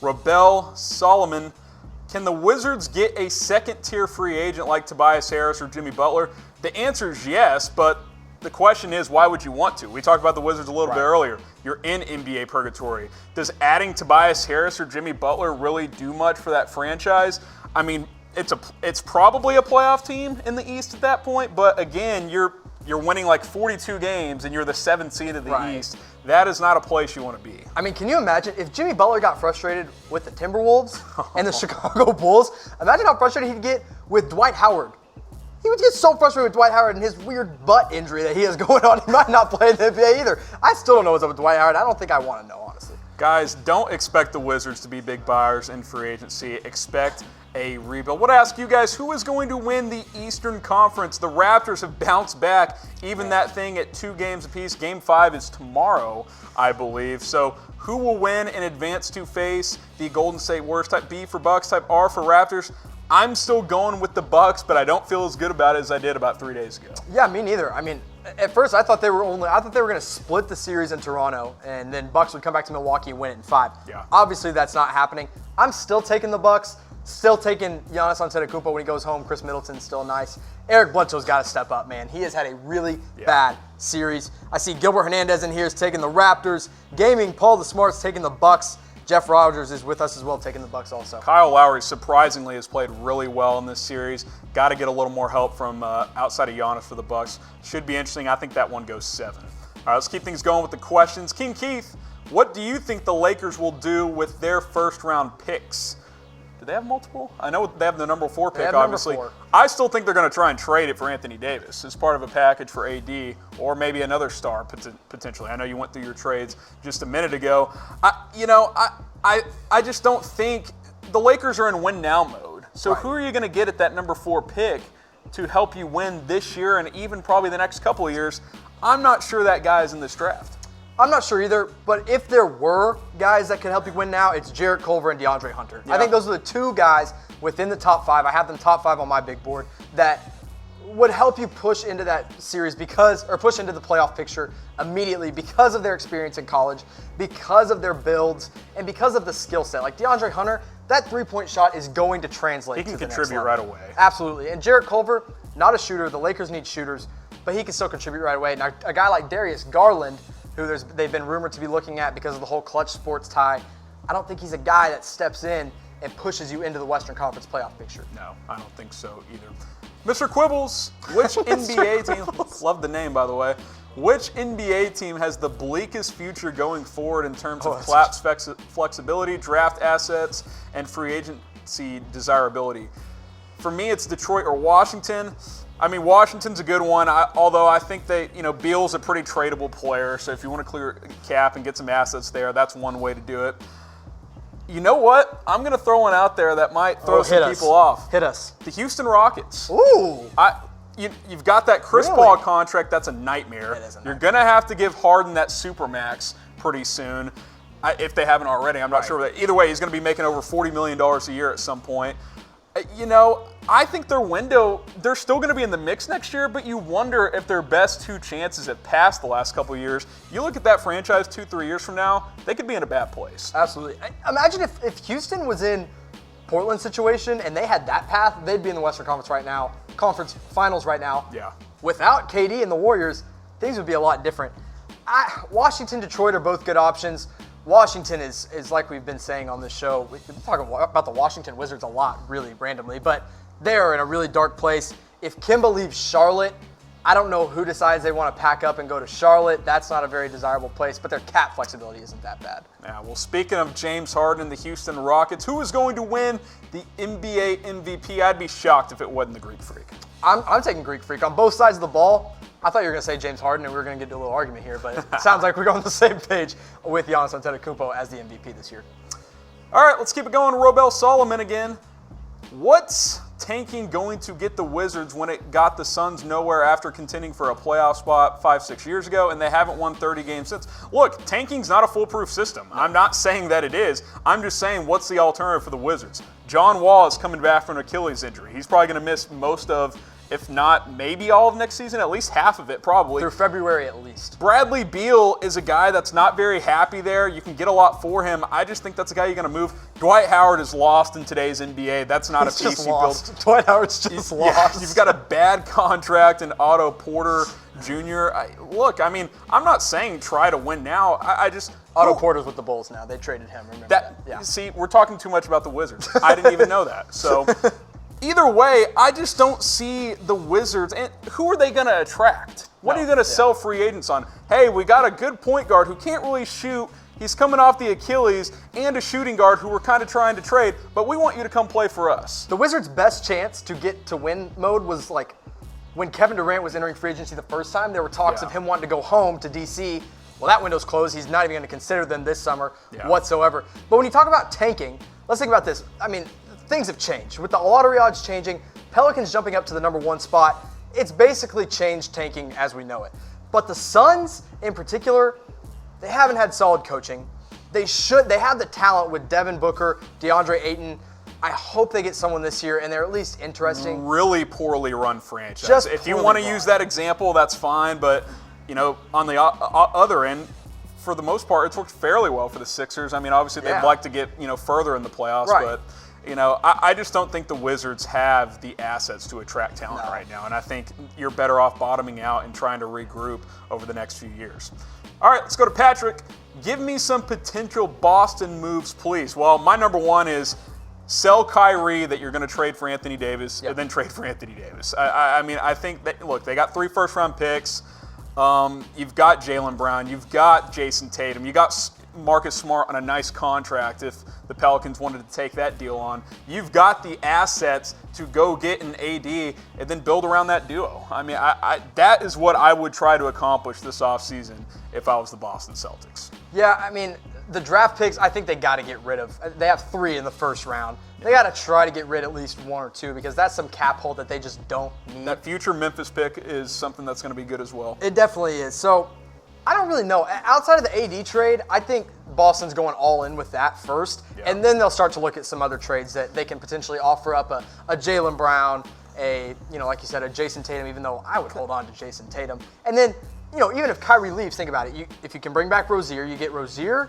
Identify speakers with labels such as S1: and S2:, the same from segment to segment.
S1: Robel Solomon. Can the Wizards get a second-tier free agent like Tobias Harris or Jimmy Butler? The answer is yes, but the question is, why would you want to? We talked about the Wizards a little bit earlier. You're in NBA purgatory. Does adding Tobias Harris or Jimmy Butler really do much for that franchise? I mean, it's probably a playoff team in the East at that point, but again, you're winning like 42 games and you're the 7th seed of the East. That is not a place you want to be.
S2: I mean, can you imagine if Jimmy Butler got frustrated with the Timberwolves and the Chicago Bulls? Imagine how frustrated he'd get with Dwight Howard. He would get so frustrated with Dwight Howard and his weird butt injury that he has going on. He might not play in the NBA either. I still don't know what's up with Dwight Howard. I don't think I want to know, honestly.
S1: Guys, don't expect the Wizards to be big buyers in free agency. Expect a rebuild. I want to ask you guys, who is going to win the Eastern Conference? The Raptors have bounced back, even that thing at 2 games apiece. Game 5 is tomorrow, I believe. So who will win and advance to face the Golden State Warriors? Type B for Bucks, type R for Raptors. I'm still going with the Bucks, but I don't feel as good about it as I did about 3 days ago.
S2: Yeah, me neither. I mean, at first I thought they were going to split the series in Toronto, and then Bucks would come back to Milwaukee and win it in 5.
S1: Yeah.
S2: Obviously, that's not happening. I'm still taking the Bucks. Still taking Giannis Antetokounmpo when he goes home. Khris Middleton's still nice. Eric Bledsoe's got to step up, man. He has had a really bad series. I see Gilbert Hernandez in here is taking the Raptors. Gaming, Paul the Smart's taking the Bucks. Jeff Rogers is with us as well, taking the Bucks also.
S1: Kyle Lowry surprisingly has played really well in this series. Got to get a little more help from outside of Giannis for the Bucks. Should be interesting. I think that one goes 7. All right, let's keep things going with the questions. King Keith, what do you think the Lakers will do with their first-round picks? Do they have multiple? I know they have the number 4 pick, obviously.
S2: Number 4.
S1: I still think they're going to try and trade it for Anthony Davis as part of a package for AD or maybe another star potentially. I know you went through your trades just a minute ago. I just don't think the Lakers are in win-now mode. So who are you going to get at that number 4 pick to help you win this year and even probably the next couple of years? I'm not sure that guy is in this draft.
S2: I'm not sure either, but if there were guys that could help you win now, it's Jarrett Culver and DeAndre Hunter. Yeah. I think those are the 2 guys within the top 5. I have them top 5 on my big board that would help you push into that series push into the playoff picture immediately because of their experience in college, because of their builds, and because of the skill set. Like DeAndre Hunter, that 3-point shot is going to translate.
S1: He can
S2: to the
S1: contribute
S2: next
S1: right away.
S2: Absolutely. And Jarrett Culver, not a shooter. The Lakers need shooters, but he can still contribute right away. Now, a guy like Darius Garland, who they've been rumored to be looking at because of the whole Clutch Sports tie, I don't think he's a guy that steps in and pushes you into the Western Conference playoff picture.
S1: No, I don't think so either. MrQuibbles, which NBA team, love the name by the way, which NBA team has the bleakest future going forward in terms of cap flexibility, draft assets, and free agency desirability? For me, it's Detroit or Washington. I mean, Washington's a good one, although I think Beal's a pretty tradable player, so if you want to clear cap and get some assets there, that's one way to do it. You know what? I'm going to throw one out there that might throw some people off.
S2: Hit us.
S1: The Houston Rockets.
S2: Ooh.
S1: You've got that Chris Paul contract. That's a nightmare.
S2: It is a nightmare.
S1: You're going to have to give Harden that supermax pretty soon, if they haven't already. I'm not sure. Either way, he's going to be making over $40 million a year at some point. I think their window, they're still going to be in the mix next year, but you wonder if their best 2 chances have passed the last couple of years. You look at that franchise 2-3 years from now, they could be in a bad place.
S2: Absolutely. Imagine if Houston was in Portland's situation and they had that path, they'd be in the Western Conference right now, conference finals right now.
S1: Yeah.
S2: Without KD and the Warriors, things would be a lot different. Washington, Detroit are both good options. Washington is like we've been saying on this show. We've been talking about the Washington Wizards a lot, really randomly, but they are in a really dark place. If Kemba leaves Charlotte, I don't know who decides they want to pack up and go to Charlotte. That's not a very desirable place, but their cap flexibility isn't that bad.
S1: Yeah, well, speaking of James Harden and the Houston Rockets, who is going to win the NBA MVP? I'd be shocked if it wasn't the Greek Freak.
S2: I'm taking Greek Freak on both sides of the ball. I thought you were going to say James Harden and we were going to get into a little argument here, but it sounds like we're on the same page with Giannis Antetokounmpo as the MVP this year.
S1: All right, let's keep it going. Robel Solomon again. What's tanking going to get the Wizards when it got the Suns nowhere after contending for a playoff spot 5-6 years ago, and they haven't won 30 games since? Look, tanking's not a foolproof system. I'm not saying that it is. I'm just saying what's the alternative for the Wizards? John Wall is coming back from an Achilles injury. He's probably going to miss most of if not maybe all of next season, at least half of it probably.
S2: Through February at least.
S1: Bradley Beal is a guy that's not very happy there. You can get a lot for him. I just think that's a guy you're going to move. Dwight Howard is lost in today's NBA. That's not
S2: He's
S1: a piece
S2: just
S1: you
S2: lost.
S1: build.
S2: Dwight Howard's just lost.
S1: Yeah, you've got a bad contract in Otto Porter Jr. Look, I mean, I'm not saying try to win now. I just
S2: Otto Porter's with the Bulls now. They traded him. Remember that? Yeah.
S1: See, we're talking too much about the Wizards. I didn't even know that. So either way, I just don't see the Wizards. And who are they going to attract? What are you going to sell free agents on? Hey, we got a good point guard who can't really shoot. He's coming off the Achilles, and a shooting guard who we're kind of trying to trade, but we want you to come play for us.
S2: The Wizards' best chance to get to win mode was like when Kevin Durant was entering free agency the first time. There were talks of him wanting to go home to DC. Well, that window's closed. He's not even going to consider them this summer whatsoever. But when you talk about tanking, let's think about this. I mean, things have changed. With the lottery odds changing, Pelicans jumping up to the #1 spot, it's basically changed tanking as we know it. But the Suns, in particular, they haven't had solid coaching. They have the talent with Devin Booker, DeAndre Ayton. I hope they get someone this year, and they're at least interesting.
S1: Really poorly run franchise.
S2: Just
S1: if you want to use that example, that's fine. But on the other end, for the most part, it's worked fairly well for the Sixers. I mean, obviously they'd like to get further in the playoffs, but I just don't think the Wizards have the assets to attract talent right now, and I think you're better off bottoming out and trying to regroup over the next few years. All right, let's go to Patrick. Give me some potential Boston moves, please. Well, my #1 is sell Kyrie that you're going to trade for Anthony Davis, and then trade for Anthony Davis. I mean, I think that, look, they got 3 first-round picks. You've got Jaylen Brown. You've got Jason Tatum. You got Marcus Smart on a nice contract if the Pelicans wanted to take that deal on. You've got the assets to go get an AD and then build around that duo. I mean, that is what I would try to accomplish this offseason if I was the Boston Celtics.
S2: Yeah, I mean, the draft picks, I think they got to get rid of. They have 3 in the first round. They got to try to get rid of at least 1 or 2 because that's some cap hold that they just don't need.
S1: That future Memphis pick is something that's going to be good as well.
S2: It definitely is. So I don't really know. Outside of the AD trade, I think Boston's going all in with that first, and then they'll start to look at some other trades that they can potentially offer up a Jaylen Brown, like you said, a Jason Tatum, even though I would hold on to Jason Tatum. And then, even if Kyrie leaves, think about it. If you can bring back Rozier, you get Rozier,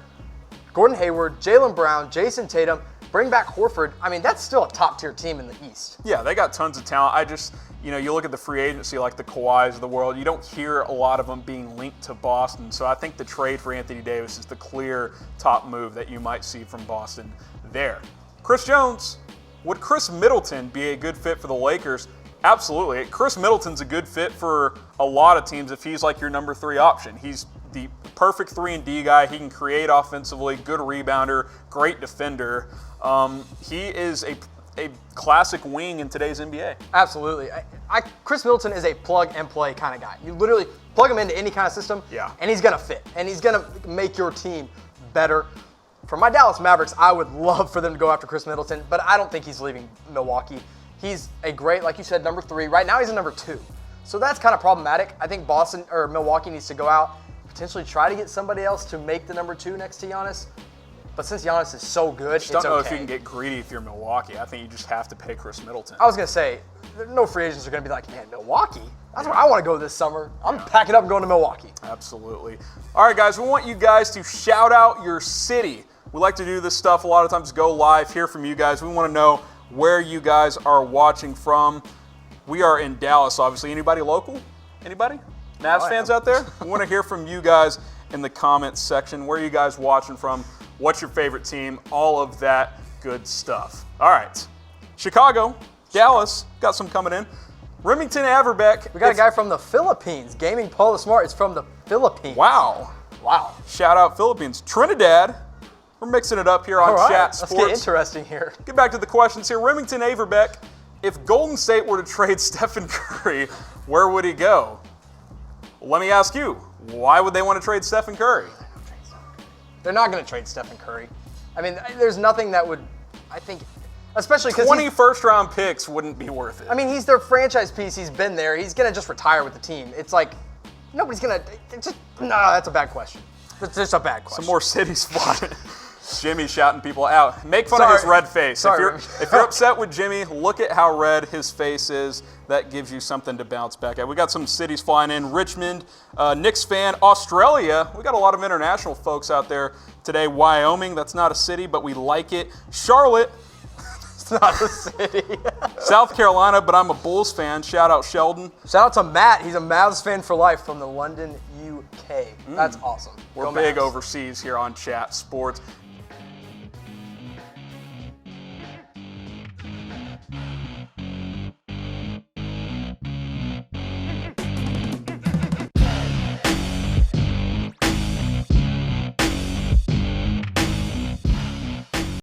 S2: Gordon Hayward, Jaylen Brown, Jason Tatum, bring back Horford. I mean, that's still a top-tier team in the East.
S1: Yeah, they got tons of talent. I just, you look at the free agency like the Kawhis of the world, you don't hear a lot of them being linked to Boston. So I think the trade for Anthony Davis is the clear top move that you might see from Boston there. Chris Jones, would Khris Middleton be a good fit for the Lakers? Absolutely. Khris Middleton's a good fit for a lot of teams if he's like your #3 option. He's the perfect 3-and-D guy. He can create offensively, good rebounder, great defender. He is a classic wing in today's NBA.
S2: Absolutely. Khris Middleton is a plug-and-play kind of guy. You literally plug him into any kind of system, and he's going to fit, and he's going to make your team better. For my Dallas Mavericks, I would love for them to go after Khris Middleton, but I don't think he's leaving Milwaukee. He's a great, like you said, #3. Right now he's a #2. So that's kind of problematic. I think Milwaukee needs to go out, potentially try to get somebody else to make the #2 next to Giannis. But since Giannis is so good, it's okay.
S1: I don't know if you can get greedy if you're Milwaukee. I think you just have to pay Khris Middleton.
S2: I was going to say, no free agents are going to be like, man, Milwaukee? That's where I want to go this summer. I'm packing up and going to Milwaukee.
S1: Absolutely. All right, guys, we want you guys to shout out your city. We like to do this stuff a lot of times, go live, hear from you guys. We want to know where you guys are watching from. We are in Dallas, obviously. Anybody local? Anybody? Mavs fans out there? We want to hear from you guys in the comments section. Where are you guys watching from? What's your favorite team? All of that good stuff. All right. Chicago, Dallas, got some coming in. Remington Averbeck.
S2: We got a guy from the Philippines. Gaming Paula Smart is from the Philippines.
S1: Wow. Shout out Philippines. Trinidad. We're mixing it up here on Chat Sports.
S2: Let's get interesting here.
S1: Get back to the questions here. Remington Averbeck, if Golden State were to trade Stephen Curry, where would he go? Let me ask you, why would they want to trade Stephen Curry?
S2: They're not going to trade Stephen Curry. I mean, there's nothing that would, I think, especially because
S1: 20 first-round picks wouldn't be worth it.
S2: I mean, he's their franchise piece. He's been there. He's going to just retire with the team. It's like, nobody's going to, no, that's a bad question. It's just a bad question.
S1: Some more city spot. Jimmy shouting people out. Make fun of his red face.
S2: Sorry.
S1: If you're upset with Jimmy, look at how red his face is. That gives you something to bounce back at. We got some cities flying in. Richmond, Knicks fan. Australia, we got a lot of international folks out there today. Wyoming, that's not a city, but we like it. Charlotte,
S2: It's not a city.
S1: South Carolina, but I'm a Bulls fan. Shout out Sheldon.
S2: Shout out to Matt. He's a Mavs fan for life from the London, UK. That's awesome.
S1: We're
S2: Go
S1: big
S2: Mavs.
S1: overseas here on Chat Sports.